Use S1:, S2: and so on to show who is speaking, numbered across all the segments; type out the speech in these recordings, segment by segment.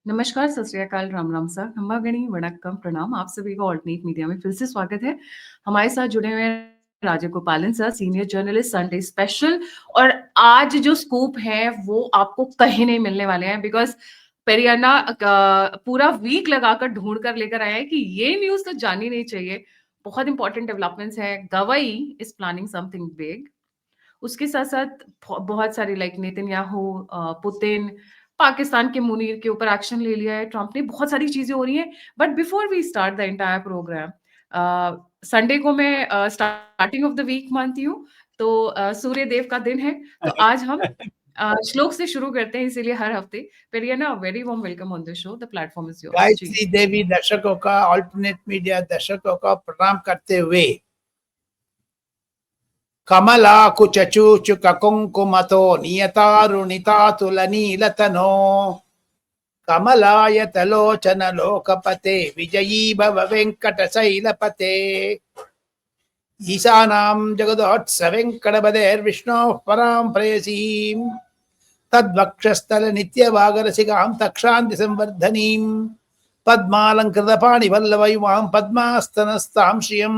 S1: नमस्कार, सत श्री अकाल, राम राम सर, खम्बागणी, वणक्कम, प्रणाम। आप सभी का ऑल्टरनेट मीडिया में फिर से स्वागत है। हमारे साथ जुड़े हुए हैं Rajagopalan sir, senior journalist, Sunday special. और आज जो स्कूप है वो आपको कहीं नहीं मिलने वाले हैं, बिकॉज पेरियाना पूरा वीक लगाकर ढूंढ कर लेकर आया है कि ये न्यूज तो जानी नहीं चाहिए। बहुत इंपॉर्टेंट डेवलपमेंट्स है। Gavai is planning something big. उसके साथ साथ बहुत सारी लाइक नेतन्याहू, पुतिन, पाकिस्तान के मुनीर के ऊपर एक्शन ले लिया है ट्रंप ने। बहुत सारी चीजें हो रही हैं। But before we start the entire program, Sunday को मैं स्टार्टिंग ऑफ द वीक मानती हूँ, तो सूर्य देव का दिन है। तो आज हम श्लोक से शुरू करते हैं, इसीलिए हर हफ्ते। पेरियाना, very warm welcome on the show, the platform is yours.
S2: Gayatri Devi दर्शकों का, ऑल्टरनेट मीडिया दर्शकों का प्रणाम करते हुए, कमला कुचूचु कुंकुमतो नियतारुणिता तुलनीलतनो कमलाय तलोचन लोकपते विजयी भव वेंकटशैलपते ईशानां जगदोत्सवेंकटपतेर्विष्णोः परां प्रेयसीं तद्वक्षस्थल नित्यवागरसिकां तक्षान्ति संवर्धनीं पद्मालंकृतपाणिवल्लवयुवां पद्मास्तनस्तां श्रियं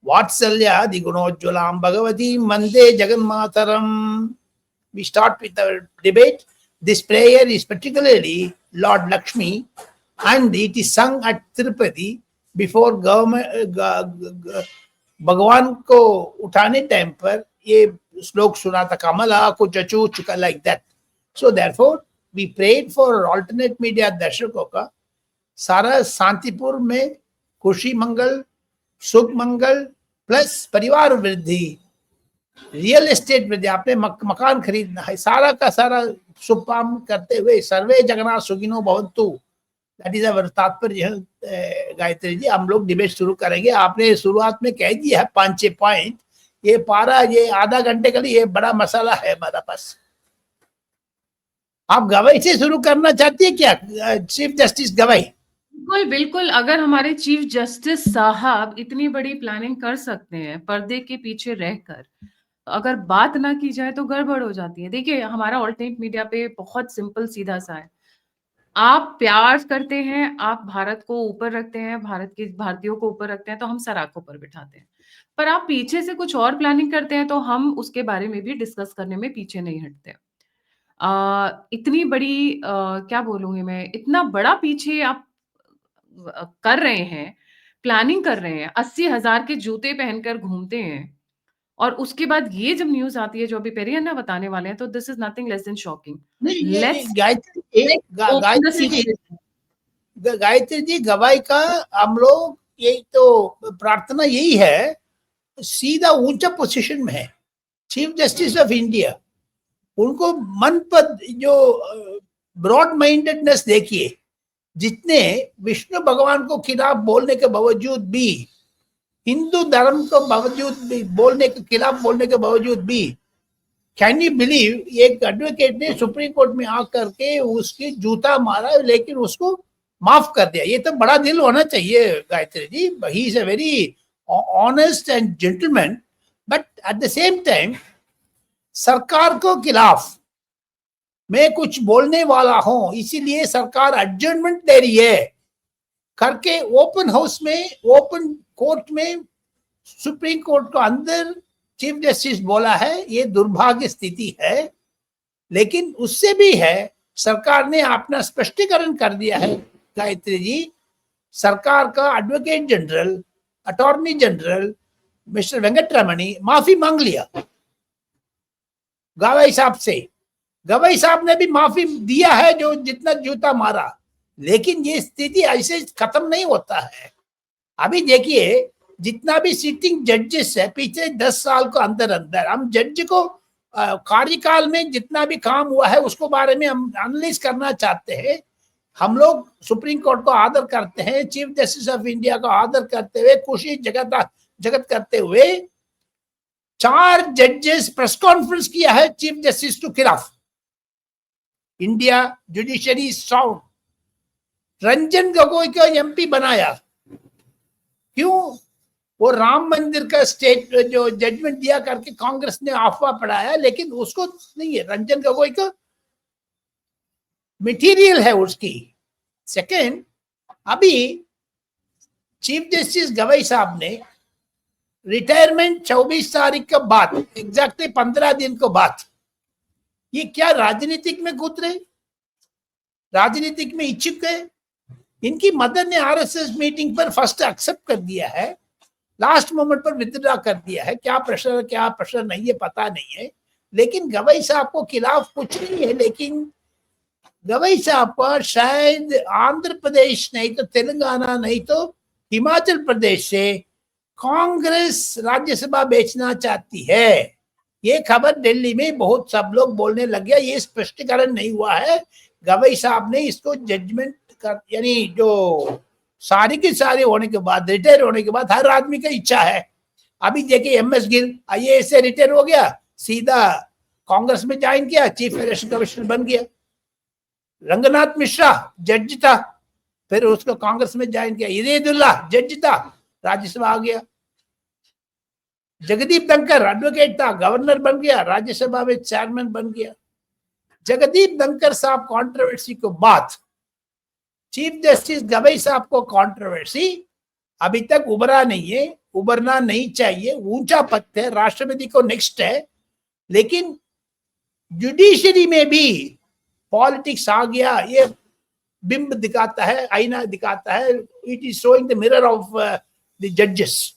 S2: वात्सल्यादिगुणोज्ज्वलां भगवतीं वन्दे जगन्मातरम्. We start with our debate. This prayer is particularly Lord Lakshmi, and it is sung at Tirupati before भगवान को उठाने टाइम पर ये श्लोक सुना था, कमला को चचू चुका, like that. So therefore we prayed for alternate media दर्शकों का सारा शांतिपुर में खुशी मंगल, सुख मंगल प्लस परिवार वृद्धि, रियल एस्टेट वृद्धि, आपने मकान खरीदना है, सारा का सारा शुभकाम करते हुए सर्वे जगन्नाथ सुखिनो भवन्तु, दैट इज अवर तात्पर्य। गायत्री जी, हम लोग डिबेट शुरू करेंगे। आपने शुरुआत में कह दिया है 5-6 पॉइंट, ये पारा, ये आधा घंटे के लिए ये बड़ा मसाला है हमारा पास। आप गवाही से शुरू करना चाहती है क्या, चीफ जस्टिस गवाही?
S1: बिल्कुल बिल्कुल, अगर हमारे चीफ जस्टिस साहब इतनी बड़ी प्लानिंग कर सकते हैं पर्दे के पीछे रहकर, अगर बात ना की जाए तो गड़बड़ हो जाती है। देखिए, हमारा ऑल्टरनेट मीडिया पे बहुत सिंपल सीधा सा है। आप प्यार करते हैं, आप भारत को ऊपर रखते हैं, भारत के भारतीयों को ऊपर रखते हैं, तो हम सर आंखों पर बिठाते हैं। पर आप पीछे से कुछ और प्लानिंग करते हैं तो हम उसके बारे में भी डिस्कस करने में पीछे नहीं हटते। इतनी बड़ी क्या बोलूंगी मैं, इतना बड़ा पीछे आप कर रहे हैं, प्लानिंग कर रहे हैं, 80,000 के जूते पहनकर घूमते हैं, और उसके बाद ये जब न्यूज आती है जो अभी पेरियाना बताने वाले हैं, तो this is nothing less than shocking.
S2: नहीं,
S1: लेट्स
S2: गायत्री जी गवाही का हम लोग यही तो प्रार्थना यही है, सीधा ऊंचा पोजीशन में है चीफ जस्टिस ऑफ इंडिया, उनको मन पर जो ब्रॉड माइंडेडनेस देखिए, जितने विष्णु भगवान को खिलाफ बोलने के बावजूद भी, हिंदू धर्म को बावजूद भी बोलने के खिलाफ बोलने के बावजूद भी, कैन यू बिलीव, एक एडवोकेट ने सुप्रीम कोर्ट में आकर के उसकी जूता मारा, लेकिन उसको माफ कर दिया। ये तो बड़ा दिल होना चाहिए Gayatri ji. He is a very honest and gentleman, but at the same time सरकार को खिलाफ मैं कुछ बोलने वाला हूं, इसीलिए सरकार एडजर्नमेंट दे रही है करके ओपन हाउस में, ओपन कोर्ट में, सुप्रीम कोर्ट को अंदर चीफ जस्टिस बोला है। ये दुर्भाग्य स्थिति है, लेकिन उससे भी है, सरकार ने अपना स्पष्टीकरण कर दिया है गायत्री जी। सरकार का advocate general, attorney general mister Venkataramani माफी मांग लिया गवाही साहब से। गवाही साहब ने भी माफी दिया है जो जितना जूता मारा, लेकिन ये स्थिति ऐसे खत्म नहीं होता है। अभी देखिए, जितना भी सिटिंग जजेस है पिछले 10 साल को अंदर अंदर, हम जज को कार्यकाल में जितना भी काम हुआ है उसको बारे में हम एनालिस करना चाहते हैं। हम लोग सुप्रीम कोर्ट को आदर करते हैं, चीफ जस्टिस ऑफ इंडिया को आदर करते हुए, खुशी जगत करते हुए 4 जजेस प्रेस कॉन्फ्रेंस किया है चीफ जस्टिस के खिलाफ। India judiciary sound, Ranjan Gogoi को एमपी बनाया। क्यों? वो राम मंदिर का स्टेट जो जजमेंट दिया करके कांग्रेस ने अफवाह पढ़ाया, लेकिन उसको नहीं है। रंजन गोगोई का मटेरियल है उसकी, सेकेंड, अभी चीफ जस्टिस गवई साहब ने रिटायरमेंट 24 तारीख के बाद, एग्जैक्टली 15 दिन के बाद, ये क्या राजनीतिक में कूद रहे, राजनीतिक में इच्छुक है। इनकी मदर ने आरएसएस मीटिंग पर फर्स्ट एक्सेप्ट कर दिया है, लास्ट मोमेंट पर विथड्रॉ कर दिया है। क्या प्रेशर नहीं है पता नहीं है, लेकिन गवई साहब को खिलाफ कुछ नहीं है। लेकिन गवई साहब पर शायद आंध्र प्रदेश नहीं तो तेलंगाना नहीं तो हिमाचल प्रदेश से कांग्रेस राज्यसभा बेचना चाहती है। ये खबर दिल्ली में बहुत सब लोग बोलने लग गया। ये स्पष्टीकरण नहीं हुआ है, गवई साहब ने इसको जजमेंट कर, यानी जो सारी की सारी होने के बाद, रिटायर होने के बाद, हर आदमी का इच्छा है। अभी देखिए एमएस गिल आईएएस से रिटायर हो गया, सीधा कांग्रेस में ज्वाइन किया, चीफ इलेक्शन कमिश्नर बन गया। रंगनाथ मिश्रा जज था, फिर उसको कांग्रेस में ज्वाइन किया। इरेदुल्ला जज था, राज्यसभा आ गया। जगदीप धनखड़ एडवोकेट था, गवर्नर बन गया, राज्यसभा में चेयरमैन बन गया। जगदीप धनखड़ साहब कंट्रोवर्सी के बाद चीफ जस्टिस गवई साहब को कंट्रोवर्सी अभी तक उभरा नहीं है, उभरना नहीं चाहिए। ऊंचा पद है, राष्ट्रपति को नेक्स्ट है, लेकिन जुडिशरी में भी पॉलिटिक्स आ गया। ये बिंब दिखाता है, आईना दिखाता है। It is showing the mirror of the जजेस।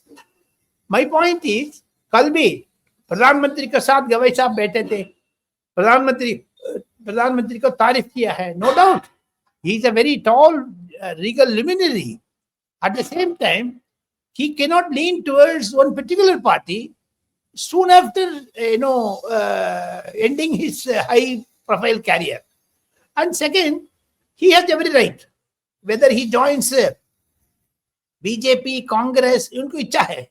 S2: माय पॉइंट इज, कल भी प्रधानमंत्री के साथ गवई साहब बैठे थे, प्रधानमंत्री को तारीफ किया है। No doubt he is a very tall regal luminary. At the same time, he cannot lean towards one particular party soon after ending his high profile career. And second, he has every right, whether he joins BJP, Congress, उनको इच्छा है,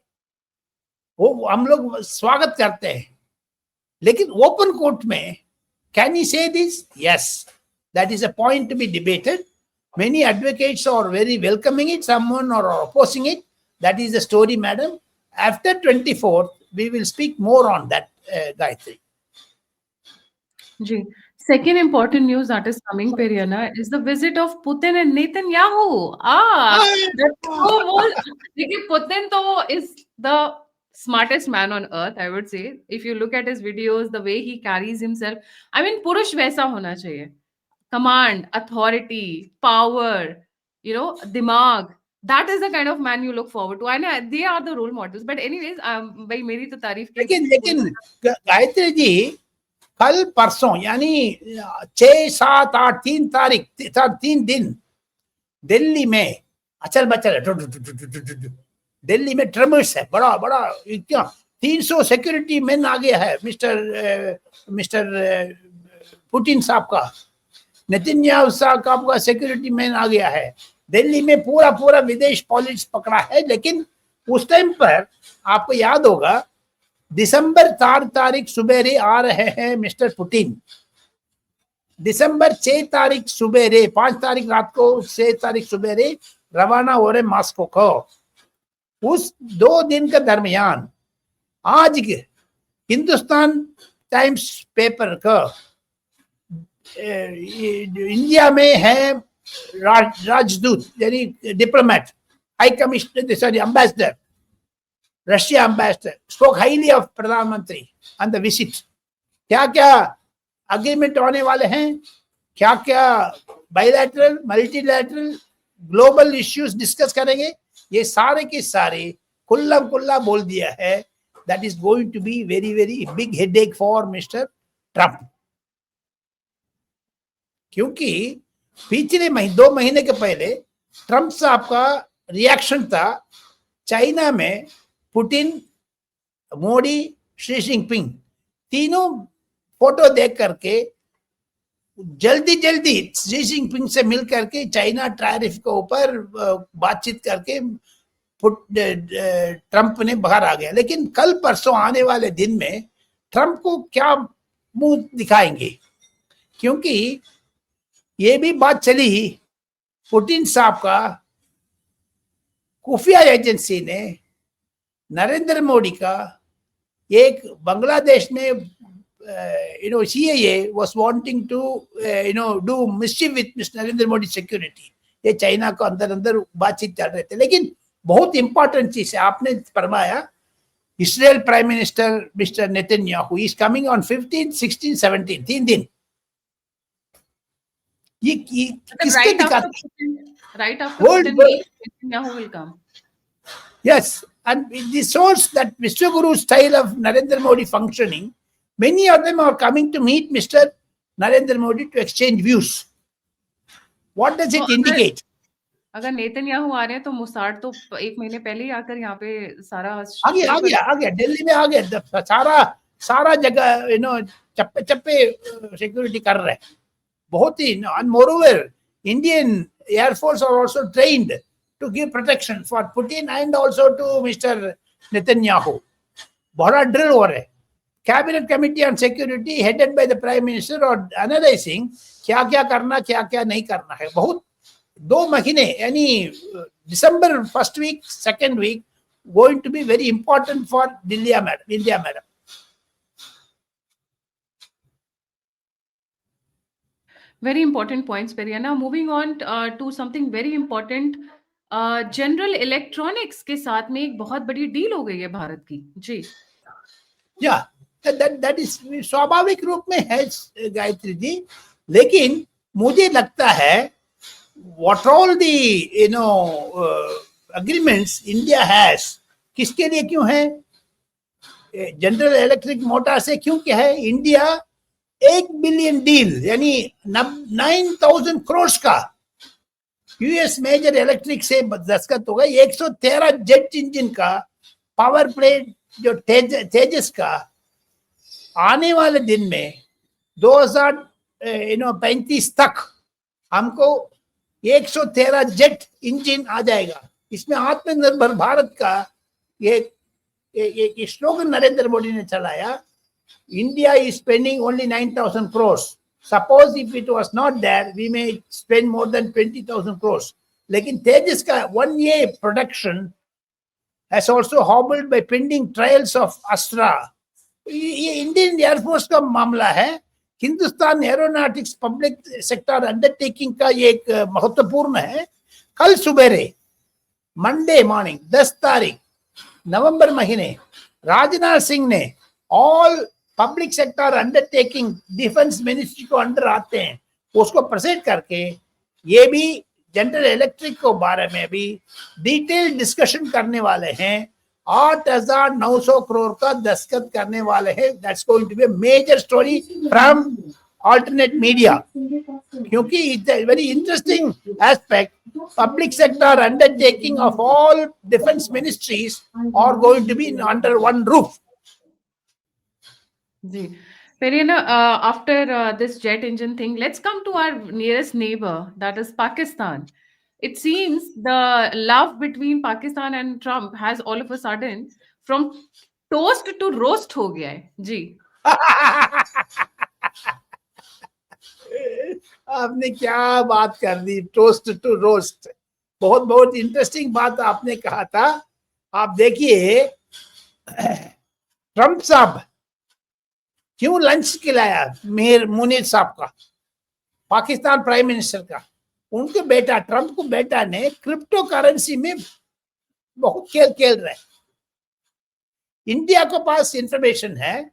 S2: वो हम लोग स्वागत करते हैं। लेकिन ओपन कोर्ट में can he say this? Yes, that is a point to be debated. Many advocates are very welcoming it, someone are opposing it. That is the story, madam. After 24th, we will speak more on that, Gayatri.
S1: जी, second important news that is coming, Periana, is the visit of Putin and Netanyahu. देखिए, Putin तो is the smartest man on earth, I would say. If you look at his videos, the way he carries himself, I mean, पुरुष वैसा होना चाहिए. Command, authority, power, दिमाग. That is the kind of man you look forward to. And they are the role models. But anyways, भाई मेरी तो तारीफ की.
S2: लेकिन गायत्री जी, कल परसों यानी 6, 7, 8, 3 दिन दिल्ली में अचल बचल, दिल्ली में ट्रमर्स है, बड़ा बड़ा, इतना 300 सिक्योरिटी मैन आ गया है मिस्टर पुतिन साहब का, नेतन्याहू साहब का सिक्योरिटी मैन आ गया है। दिल्ली में पूरा विदेश पॉलिटिक्स पकड़ा है। लेकिन उस टाइम पर आपको याद होगा, दिसंबर 4 तारीख सुबेरे आ रहे हैं मिस्टर पुतिन। दिसंबर 6 तारीख सुबेरे, 5 तारीख रात को, 6 तारीख सुबेरे रवाना हो रहे मॉस्को को। उस 2 दिन के दरमियान आज के हिंदुस्तान टाइम्स पेपर का इंडिया में है राजदूत, यानी diplomat, high commissioner, sorry ambassador, Russia ambassador, spoke highly of प्रधानमंत्री ऑन द विजिट। क्या क्या अग्रीमेंट होने वाले हैं, क्या क्या bilateral, multilateral, global issues discuss करेंगे, ये सारे के सारे खुल्ला बोल दिया है। That is going to be very very big headache for mister Trump. क्योंकि पिछले 2 महीने के पहले ट्रम्प साहब का रिएक्शन था, चाइना में पुतिन, मोदी, शी जिनपिंग तीनों फोटो देख करके जल्दी शी जिनपिंग से मिल करके चाइना टैरिफ के ऊपर बातचीत करके ट्रम्प ने बाहर आ गया। लेकिन कल परसों आने वाले दिन में ट्रम्प को क्या मुंह दिखाएंगे, क्योंकि ये भी बात चली, पुतिन साहब का खुफिया एजेंसी ने नरेंद्र मोदी का एक बांग्लादेश ने CIA was wanting to do mischief with Mr. Narendra Modi security ये चाइना को अंदर अंदर बातचीत चल रहे थे। लेकिन बहुत इंपॉर्टेंट चीज है, आपने फरमाया Israel prime minister mister Netanyahu is coming on 15, 16, 17, 3 दिन। ये किसके दिखाते
S1: right after
S2: World
S1: Putin
S2: War-
S1: meet, Netanyahu will come.
S2: Yes, and this shows that Mr. Guru's style of Narendra Modi functioning, many of them are coming to meet Mr. Narendra Modi to exchange views. What does it indicate?
S1: अगर Netanyahu आ रहे हैं तो मुसाड तो 1 महीने पहले ही आकर यहाँ पे सारा
S2: आ गया दिल्ली में आ गया, सारा जगह चप्पे चप्पे सिक्योरिटी कर रहे हैं, बहुत ही। and moreover Indian Air Force are also trained to give protection for Putin and also to Mr. Netanyahu. बड़ा ड्रिल हो रहा है। Cabinet committee on security headed by the prime minister और एनालाइजिंग क्या क्या करना क्या क्या नहीं करना है। बहुत 2 महीने यानी दिसंबर first week second week going to be very important for India madam.
S1: Very important points, Periya. Now moving on to something very important. General electronics के साथ में एक बहुत बड़ी डील हो गई है भारत की जी।
S2: या दैट इज स्वाभाविक रूप में है गायत्री जी, लेकिन मुझे लगता है what all the agreements India has, किसके लिए क्यों है, जनरल इलेक्ट्रिक मोटर से क्यों क्या है, इंडिया 1 बिलियन डील यानी 9,000 करोड़ का यूएस मेजर इलेक्ट्रिक से दस्तखत हो गए। 113 जेट इंजन का पावर प्लेट जो तेजस का आने वाले दिन में 2035 तक हमको 113 जेट इंजन आ जाएगा। इसमें आत्मनिर्भर भारत का ये स्लोगन नरेंद्र मोदी ने चलाया, India is spending only 9,000 crore. Suppose if it was not there, we may spend more than 20,000 crores. लेकिन तेजस का 1 year production has also hobbled by pending trials of Astra. ये इंडियन एयरफोर्स का मामला है। Hindustan aeronautics public sector undertaking का ये एक महत्वपूर्ण है। कल सुबेरे मंडे मॉर्निंग 10 तारीख नवंबर महीने राजनाथ सिंह ने all public sector undertaking defence ministry को अंडर आते हैं, उसको प्रेजेंट करके ये भी जनरल इलेक्ट्रिक को बारे में भी डिटेल डिस्कशन करने वाले हैं। 8,900 करोड़ का दस्तखत करने वाले हैं। That's going to be a major story from alternate media, क्योंकि it's a very interesting aspect. Public sector undertaking of all defence ministries are going to be under one roof.
S1: Ji Periya, after this jet engine thing, let's come to our nearest neighbor, that is Pakistan. It seems the love between Pakistan and Trump has all of a sudden from toast to roast हो गया है जी।
S2: आपने क्या बात कर दी, toast to roast. बहुत बहुत interesting बात आपने कहा था। आप देखिए ट्रम्प साहब क्यों लंच खिलाया मेयर मुनीर साहब का, पाकिस्तान प्राइम मिनिस्टर का। उनके बेटा ट्रम्प को बेटा ने क्रिप्टो करेंसी में बहुत खेल खेल रहे। इंडिया के पास इंफॉर्मेशन है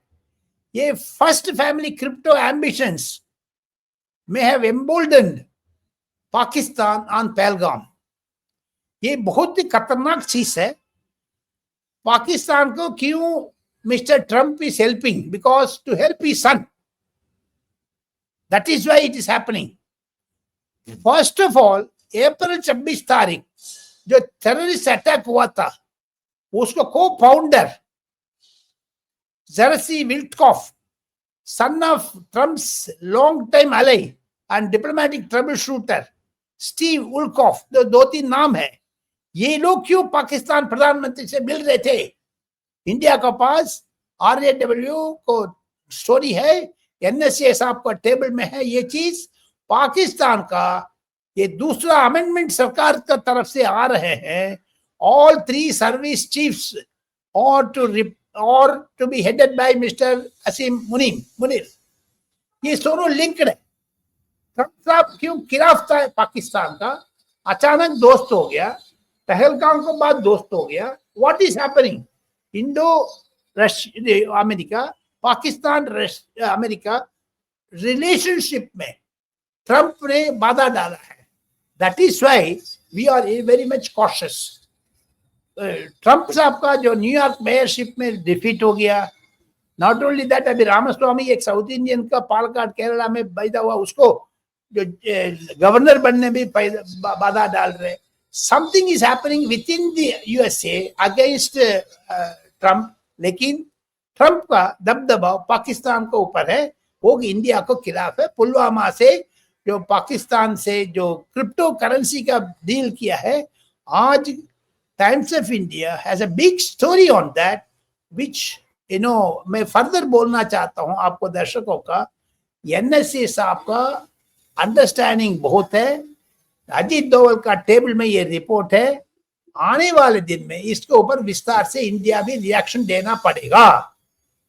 S2: ये first family crypto ambitions may have emboldened Pakistan on Pahalgam. ये बहुत ही खतरनाक चीज है। पाकिस्तान को क्यों mister Trump is helping, because to help his son, that is why it is happening. First of all अप्रैल 26 तारीख जो टेररिस्ट अटैक हुआ था उसको को founder Jersey विल्टकॉफ, son of Trump's long-time ally and diplomatic troubleshooter Steve Witkoff, जो 2-3 नाम है, ये लोग क्यों पाकिस्तान प्रधानमंत्री से मिल रहे थे? इंडिया का पास RAW को स्टोरी है, NSA साहब का टेबल में है ये चीज। पाकिस्तान का ये दूसरा अमेंडमेंट सरकार का तरफ से आ रहे हैं। All 3 service chiefs or to be headed by Mr. Asim Munir, ये दोनों लिंक्ड है। ट्रम्प साहब क्यों खिलाफ था पाकिस्तान का? अचानक दोस्त हो गया, पहलगाम के बाद दोस्त हो गया. What is happening? Indo America, Pakistan America relationship में ट्रंप ने बाधा डाला है. That is why we are very much cautious. Trump साहब का जो न्यूयॉर्क मेयरशिप में डिफीट हो गया. नॉट ओनली दैट, अभी रामास्वामी एक साउथ इंडियन का पालकाड केरला में पैदा हुआ, उसको जो गवर्नर बनने भी बाधा डाल रहे. Something is happening with in the USA against Trump. लेकिन ट्रंप का दबदबा पाकिस्तान के ऊपर है, वो इंडिया को खिलाफ है. पुलवामा से जो पाकिस्तान से जो क्रिप्टो करेंसी का डील किया है, आज times of India has a big story on that, विच मैं फर्दर बोलना चाहता हूं आपको दर्शकों का. एनएसए साहब का अंडरस्टैंडिंग बहुत है. अजीत डोवल का टेबल में ये रिपोर्ट है. आने वाले दिन में इसके ऊपर विस्तार से इंडिया भी रिएक्शन देना पड़ेगा.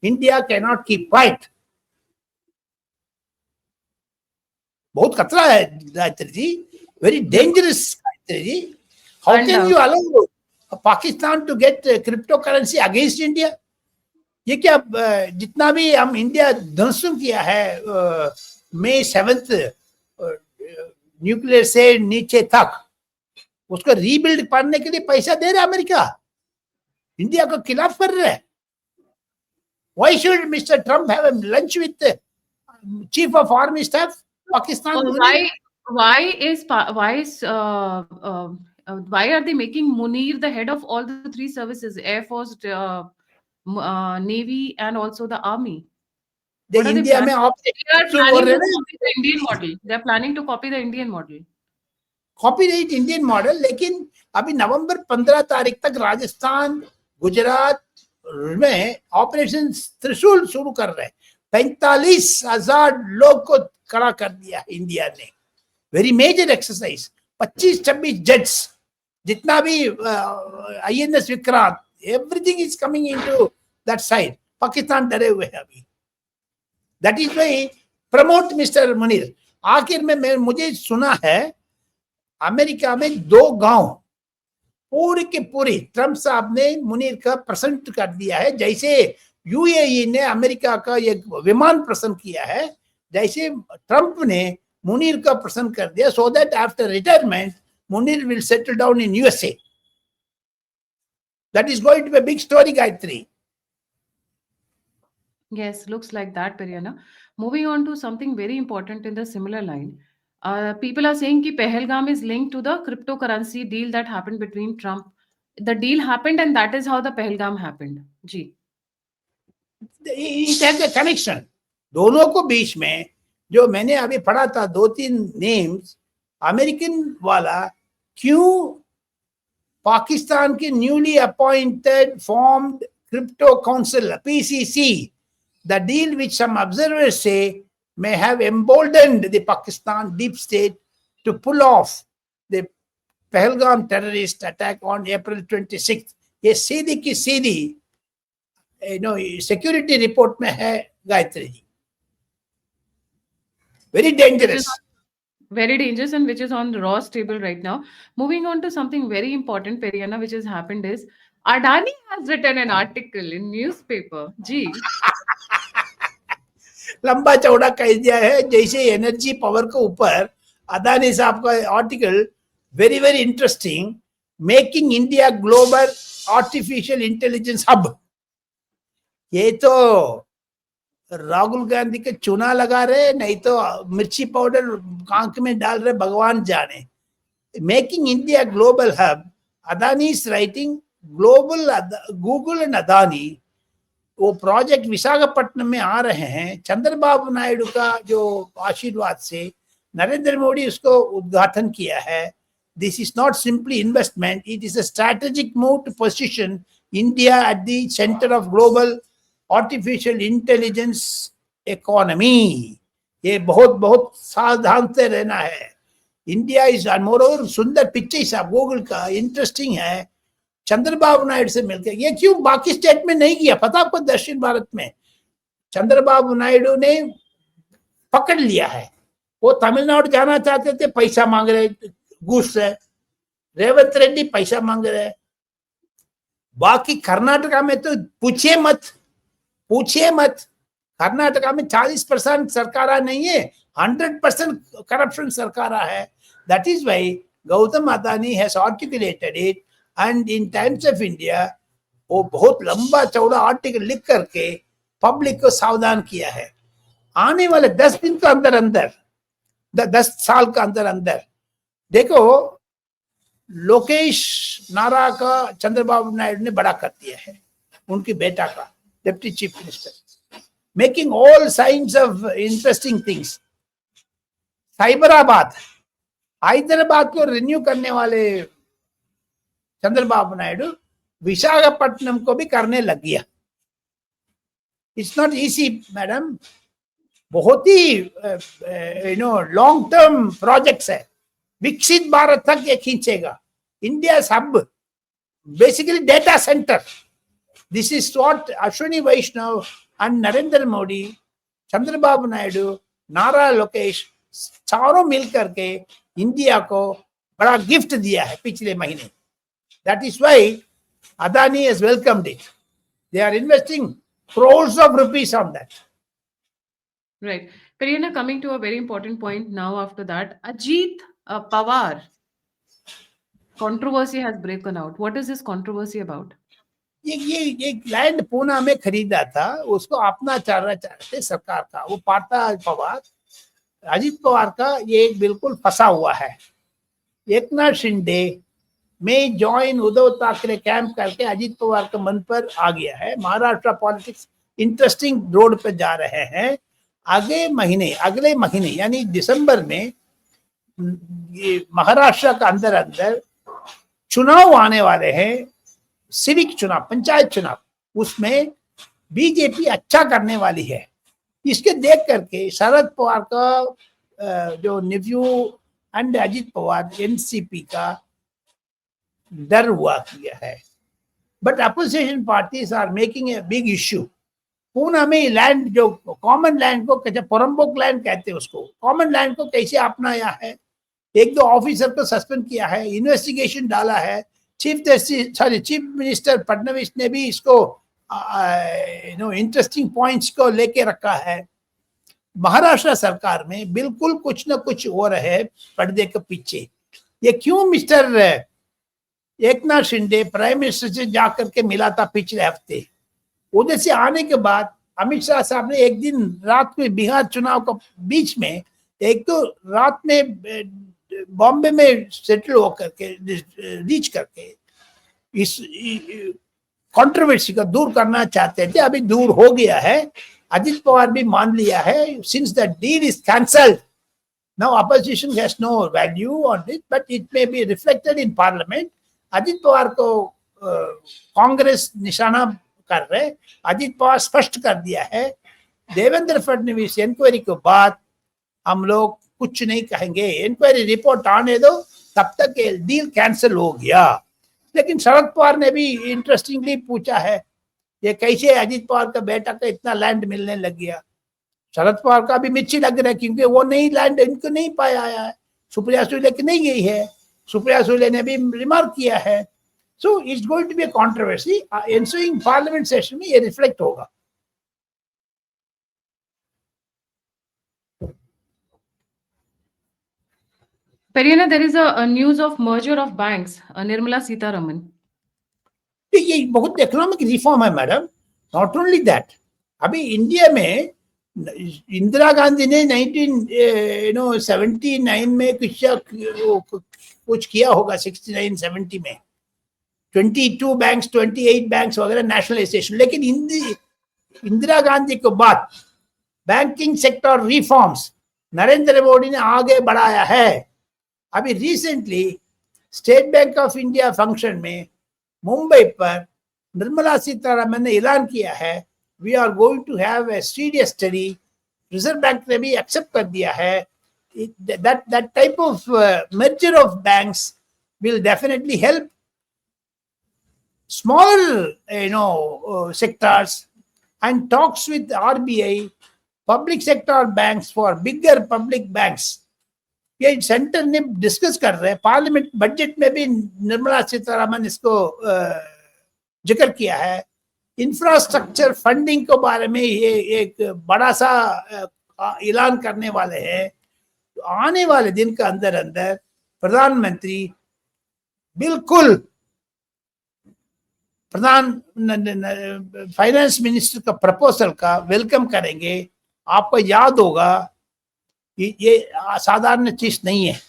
S2: India can not keep quiet. बहुत खतरा है Gayatri ji, very dangerous Gayatri ji. How can you allow Pakistan to get crypto currency against India? ये क्या जितना भी हम इंडिया ध्वंस किया है मई 7 न्यूक्लियर से नीचे तक, उसको रीबिल्ड करने के लिए पैसा दे रहा है अमेरिका, इंडिया को खिलाफ कर रहा है. Why should mister Trump have a lunch with chief of army staff Pakistan?
S1: Why are they making Munir the head of all the three services, Air Force, Navy, and also the Army?
S2: India में
S1: They are planning to copy the Indian model.
S2: Copyright Indian model. लेकिन अभी नवंबर 15 तारीख तक राजस्थान, गुजरात में operation त्रिशूल शुरू कर रहे हैं. 45,000 लोग को खड़ा कर दिया इंडिया ने. Very major exercise. 25-26 जेट्स, जितना भी INS Vikrant, everything is coming into that side. Pakistan डरे हुए है अभी. That is why promote mister Munir. आखिर में मुझे सुना है अमेरिका में 2 गांव पूरी के पूरी ट्रंप साहब ने मुनीर का प्रसन्न कर दिया है. जैसे यूएई ने अमेरिका का एक विमान प्रसन्न किया है, जैसे ट्रंप ने मुनीर का प्रसन्न कर दिया. So that after retirement Munir will settle down in USA. That is going to be a big story Gayatri.
S1: Yes, looks like that, Periana. Moving on to something very important in the similar line. People are saying that Pahalgam is linked to the cryptocurrency deal that happened between Trump. The deal happened and that is how the Pahalgam happened. जी.
S2: It has a connection. दोनों को बीच में जो मैंने अभी पढ़ा था 2-3 names, American वाला क्यों पाकिस्तान के newly appointed formed crypto council PCC, the deal which some observers say may have emboldened the Pakistan deep state to pull off the Pahalgam terrorist attack on April 26th. ये सीधी की सीधी security report में है Gayatri ji. Very dangerous.
S1: Very dangerous, and which is on Ross table right now. Moving on to something very important, Periana, which has happened is Adani has written an article in newspaper. जी.
S2: लंबा चौड़ा कह दिया है. जैसे energy power के ऊपर अदानी साहब का article very very interesting. Making India global artificial intelligence hub. ये तो राहुल गांधी के चुना लगा रहे, नहीं तो मिर्ची पाउडर आंख में डाल रहे, भगवान जाने. Making India global hub. Adani is writing global. Google and Adani वो प्रोजेक्ट विशाखापट्टनम में आ रहे हैं. चंद्रबाबू नायडू का जो आशीर्वाद से नरेंद्र मोदी उसको उद्घाटन किया है. This is not simply investment, it is a strategic move to position India at the centre of global artificial intelligence economy. ये बहुत बहुत सावधान से रहना है. India is more. सुंदर पिक्चर साहब गूगल का इंटरेस्टिंग है. चंद्रबाबू नायडू से मिलकर. ये क्यों बाकी स्टेट में नहीं किया पता आपको? दक्षिण भारत में चंद्रबाबू नायडू ने पकड़ लिया है. वो तमिलनाडु जाना चाहते थे, पैसा मांग रहे घूस है, रेवंत रेड्डी पैसा मांग रहे हैं। बाकी कर्नाटका में तो पूछिए मत। कर्नाटका में 40% सरकारा नहीं है, 100% करप्शन सरकारा है। That is why Gautam Adani has articulated it, and in Times of India वो बहुत लंबा चौड़ा आर्टिकल लिख करके पब्लिक को सावधान किया है। आने वाले 10 दिन के अंदर 10 साल के अंदर देखो, लोकेश नारा का चंद्रबाबू नायडू ने बड़ा कर दिया है, उनकी बेटा का deputy chief minister, making all science of interesting things. Cyberabad, Hyderabad को रिन्यू करने वाले चंद्रबाबू नायडू विशाखापट्टनम को भी करने लग गया। इट्स नॉट इजी मैडम, बहुत ही लॉन्ग टर्म प्रोजेक्ट्स है। विकसित भारत तक ये खींचेगा। India hub, basically data centre. This is what Ashwini Vaishnaw and Narendra Modi, Chandrababu Naidu, Nara Lokesh चारों मिलकर के इंडिया को बड़ा गिफ्ट दिया है पिछले महीने। That is why Adani has welcomed it. They are investing crores of rupees on that.
S1: Right. Karina, coming to a very important point now after that, Ajit Pawar controversy has broken out. What is this controversy about?
S2: ये land Poona में खरीदा था, उसको अपना चाहते सरकार का। वो पार्था पवार, अजीत पवार का ये बिल्कुल फंसा हुआ है। एकनाथ शिंदे में ज्वाइन उद्धव ठाकरे कैंप करके अजीत पवार का मन पर आ गया है। महाराष्ट्र पॉलिटिक्स इंटरेस्टिंग रोड पे जा रहे हैं। अगले महीने यानी दिसंबर में ये महाराष्ट्र का अंदर चुनाव आने वाले हैं, सिविक चुनाव, पंचायत चुनाव। उसमें बीजेपी अच्छा करने वाली है। इसके देख करके शरद पवार का जो nephew and Ajit Pawar NCP का डर हुआ किया है। But opposition parties are making a big issue. Poona में लैंड, जो कॉमन लैंड को कहते, पोरम्बोक लैंड कहते हैं उसको, कॉमन लैंड को कैसे अपनाया है। 1-2 ऑफिसर को सस्पेंड किया है, इन्वेस्टिगेशन डाला है। चीफ मिनिस्टर फडणवीस ने भी इसको इंटरेस्टिंग पॉइंट्स को लेके रखा है। महाराष्ट्र सरकार में बिल्कुल कुछ न कुछ हो रहे है पर्दे के पीछे। ये क्यों mister Eknath Shinde prime minister से जाकर के मिला था पिछले हफ्ते। उधर से आने के बाद अमित शाह साहब ने एक दिन रात में बिहार चुनाव का बीच में, एक तो रात में बॉम्बे में सेटल होकर के रीच करके इस कंट्रोवर्सी को दूर करना चाहते थे। अभी दूर हो गया है। अजित पवार भी मान लिया है, since the deal is cancelled now opposition has no value on it, but it may be reflected in parliament. Ajit Pawar को कांग्रेस निशाना कर रहे। अजित पवार स्पष्ट कर दिया है, देवेंद्र फडणवीस इंक्वायरी के बाद हम लोग कुछ नहीं कहेंगे, इंक्वायरी रिपोर्ट आने दो, तब तक डील कैंसिल हो गया। लेकिन शरद पवार ने भी इंटरेस्टिंगली पूछा है, ये कैसे अजित पवार का बेटा का इतना लैंड मिलने लग गया। शरद पवार का भी मिर्ची लग रहा है, क्योंकि वो नहीं लैंड इनको नहीं पाया है। सुप्रिया सुले की नहीं गई है, सुप्रिया सुले ने भी रिमार्क किया है। So it's going to be a controversy. एंसुइंग parliament session में ये रिफ्लेक्ट होगा।
S1: Perina, there is a news of merger of banks. Nirmala Sitharaman.
S2: ये बहुत इकोनॉमिक रिफॉर्म है मैडम। नॉट ओनली दैट, अभी इंडिया में इंदिरा गांधी ने 1979 में कुछ किया होगा, 69-70 में 22 बैंक्स 28 बैंक्स वगैरह नेशनलाइजेशन। लेकिन इंदिरा गांधी के बाद banking sector reforms Narendra Modi ने आगे बढ़ाया है। अभी recently State Bank of India function में मुंबई पर निर्मला सीतारमन ने ऐलान किया है, we are going to have a serious study. Reserve Bank ने भी एक्सेप्ट कर दिया है। that type of merger of banks will definitely help small sectors, and talks with RBI, public sector banks for bigger public banks ये centre ने discuss कर रहे हैं, पार्लियामेंट बजट में भी निर्मला सीतारमन इसको जिक्र किया है। इंफ्रास्ट्रक्चर फंडिंग के बारे में ये एक बड़ा सा ऐलान करने वाले हैं। आने वाले दिन के अंदर अंदर प्रधानमंत्री बिल्कुल फाइनेंस मिनिस्टर का प्रपोजल का वेलकम करेंगे। आपको याद होगा ये साधारण चीज नहीं है।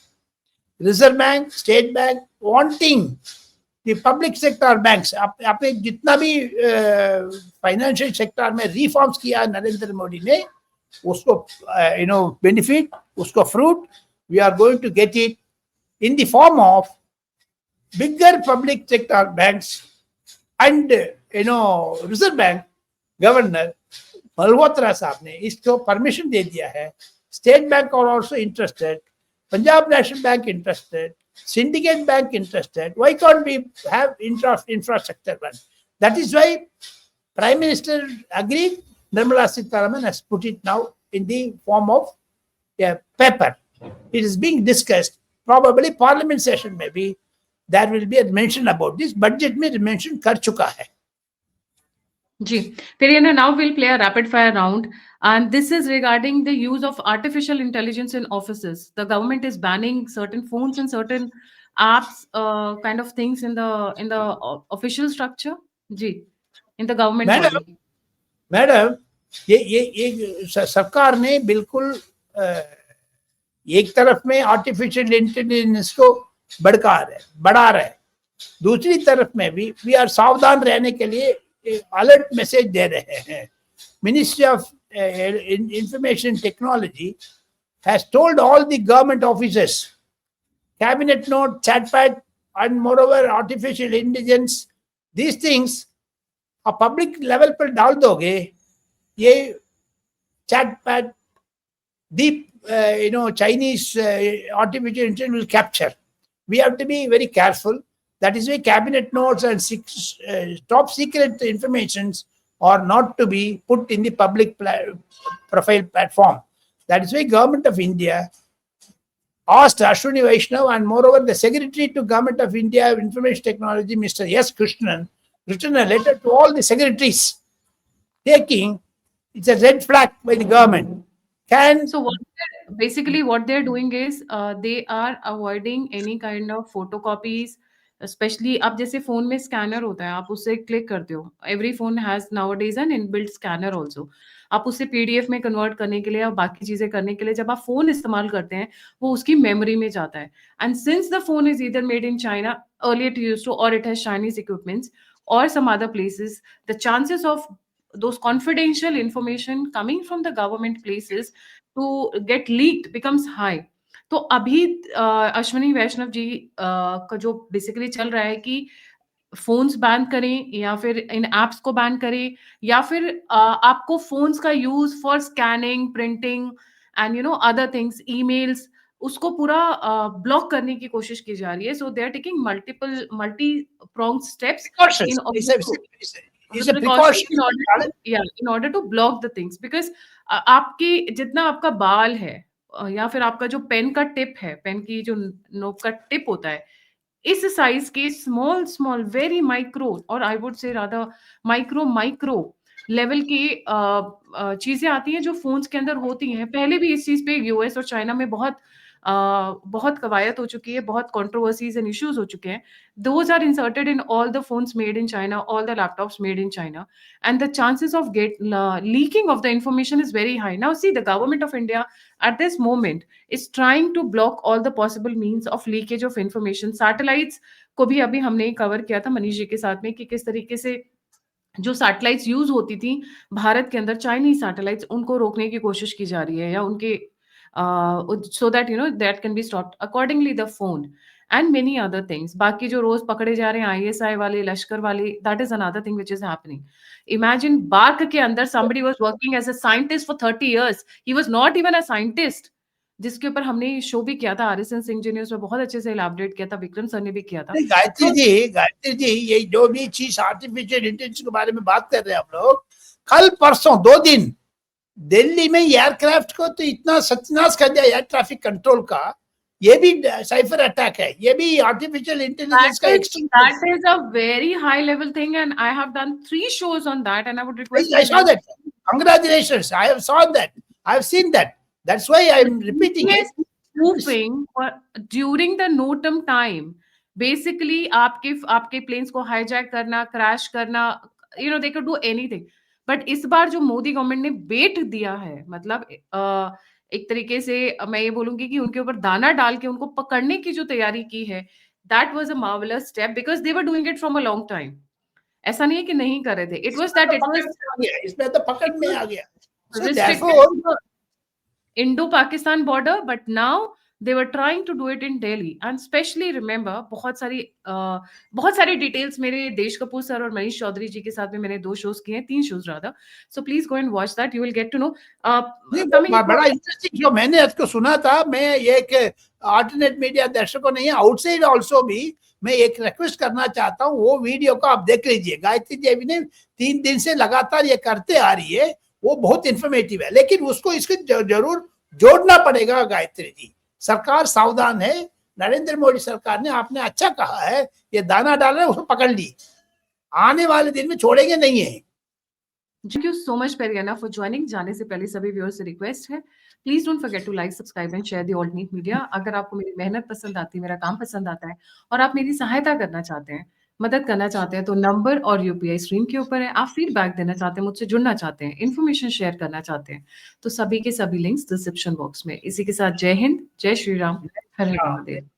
S2: Reserve bank, state bank wanting the public sector banks, आपने जितना भी फाइनेंशियल सेक्टर में रिफॉर्म्स किया नरेंद्र मोदी ने, उसको बेनिफिट, उसको fruit we are going to get it in the form of bigger public sector banks and Reserve Bank governor Malhotra साहब ने इसको परमिशन दे दिया है। State Bank are also interested, Punjab National Bank interested, syndicate bank interested. Why can't we have infrastructure fund? That is why Prime Minister agreed. Nirmala Sitharaman has put it now in the form of a paper. It is being discussed. Probably Parliament session maybe there will be a mention about this. Budget में mention कर चुका है।
S1: जी, फिर ये ना now we'll play a rapid fire round, and this is regarding the use of artificial intelligence in offices. The government is banning certain phones and certain apps, kind of things in the official structure. जी, in the government body.
S2: Madam ये सरकार ने बिल्कुल एक तरफ में artificial intelligence को बढ़ा रहा है, दूसरी तरफ में भी वी आर सावधान रहने के लिए अलर्ट मैसेज दे रहे हैं। Ministry of information technology has told all the government officers, cabinet note, चैटपैड and moreover artificial intelligence, these things आप पब्लिक लेवल पर डाल दोगे, ये चैटपैड deep Chinese artificial intelligence will capture. We have to be very careful. That is why cabinet notes and top secret informations are not to be put in the public profile platform. That is why Government of India asked Ashwini Vaishnav and moreover the Secretary to Government of India Information Technology, Mr. S. Krishnan, written a letter to all the secretaries taking it's a red flag by the government.
S1: So what they're doing is they are avoiding any kind of photocopies, especially अब जैसे phone में scanner होता है, आप उससे click करते हो, every phone has nowadays N inbuilt scanner also, आप उससे पीडीएफ में कन्वर्ट करने के लिए और बाकी चीजें करने के लिए जब आप फोन इस्तेमाल करते हैं वो उसकी मेमोरी में जाता है, and since the phone is either made in China, earlier it used to, और it has Chinese equipments or some other places, the chances of those confidential information coming from the government places to get leaked becomes high. तो अभी अश्विनी वैष्णव जी का जो basically चल रहा है कि phones ban करें या फिर इन एप्स को बैन करें या फिर आपको फोन्स का use for scanning, printing and other things, emails, उसको पूरा ब्लॉक करने की कोशिश की जा रही है. सो they are taking multi prong steps in order to block the things, because आपकी जितना आपका बाल है या फिर आपका जो पेन का टिप है, पेन की जो नोक का टिप होता है, इस साइज के स्मॉल वेरी माइक्रो, और I would say rather micro level की चीजें आती हैं जो फोन्स के अंदर होती हैं. पहले भी इस चीज पे यूएस और चाइना में बहुत कवायद हो चुकी है, बहुत कंट्रोवर्सीज एंड इश्यूज हो चुके हैं. Those are inserted in all the phones made in China, all the laptops made in China, and the chances of leaking of the information is very high. Now see, the government of India at this moment is trying to block all the possible means of leakage of information. Satellites को भी अभी हमने cover किया था मनीष जी के साथ में कि किस तरीके से जो सैटेलाइट्स यूज होती थी भारत के अंदर, चाइनीज सैटेलाइट्स, उनको रोकने की कोशिश की जा रही है या उनके so that that can be stopped. Accordingly the phone and many other things, बाकी जो रोज पकड़े जा रहे हैं ISI वाले, लश्कर वाले, that is another thing which is happening. Imagine BARC के अंदर somebody was working as a scientist for 30 years. He was not even a scientist. जिसके ऊपर हमने शो भी किया था, RSN सिंह जी ने उसमें बहुत अच्छे से इलैबोरेट किया था, विक्रम सर ने भी किया था.
S2: गायत्री जी ये जो भी चीज आर्टिफिशियल इंटेलिजेंस के बारे में बात कर रहे हैं आप लोग, कल परसों 2 दिन दिल्ली में एयरक्राफ्ट को तो इतना सत्यानाश कर दिया एयर ट्रैफिक कंट्रोल का, ये भी साइफर अटैक है, ये भी आर्टिफिशियल इंटेलिजेंस का
S1: that is a very high level thing, and I have done 3 shows on that, and I would request
S2: I saw that. Congratulations, I have saw that, I have seen that. That's why I am repeating it.
S1: Spoofing during the NOTAM time, basically आपके planes को hijack करना, crash करना, you know, they could do anything. But इस बार जो Modi government ने बेट दिया है, मतलब एक तरीके से मैं ये बोलूंगी कि उनके ऊपर दाना डाल के उनको पकड़ने की जो तैयारी की है, that was a marvellous step because they were doing it from a long time. ऐसा नहीं है कि नहीं कर रहे थे. It was that it was
S2: इसमें तो पकड़ में आ गया. So
S1: restricted
S2: therefore,
S1: to the Indo-Pakistan border, but now they were trying to do it in Delhi. And especially remember, बहुत सारी डिटेल्स मेरे देश कपूर सर और मनीष चौधरी जी के साथ में मैंने 2 शोज किए हैं, 3 shows rather. So please go and watch that, you will get to know.
S2: बड़ा इंटरेस्टिंग जो मैंने इसको सुना था. मैं एक अल्टरनेट मीडिया दर्शकों नहीं है, आउटसाइड ऑल्सो भी मैं एक रिक्वेस्ट करना चाहता हूँ. वो वीडियो को आप देख लीजिए. गायत्री देवी ने 3 दिन से लगातार ये करते आ रही है, वो बहुत इंफॉर्मेटिव है. लेकिन उसको इसको जरूर जोड़ना पड़ेगा. गायत्री जी, सरकार सावधान है. नरेंद्र मोदी सरकार ने, आपने अच्छा कहा है, ये दाना डाल रहे, उसको पकड़ ली, आने वाले दिन में छोड़ेंगे नहीं है.
S1: Thank you so much Periana for joining. जाने से पहले सभी व्यूअर्स से रिक्वेस्ट है, please don't forget to like, subscribe and share the Alt News media. अगर आपको मेरी मेहनत पसंद आती है, मेरा काम पसंद आता है और आप मेरी सहायता करना चाहते हैं, मदद करना चाहते हैं, तो नंबर और यूपीआई स्क्रीन के ऊपर है. आप फीडबैक देना चाहते हैं, मुझसे जुड़ना चाहते हैं, इन्फॉर्मेशन शेयर करना चाहते हैं, तो सभी के सभी लिंक्स डिस्क्रिप्शन बॉक्स में. इसी के साथ जय हिंद, जय श्री राम, हर हर महादेव.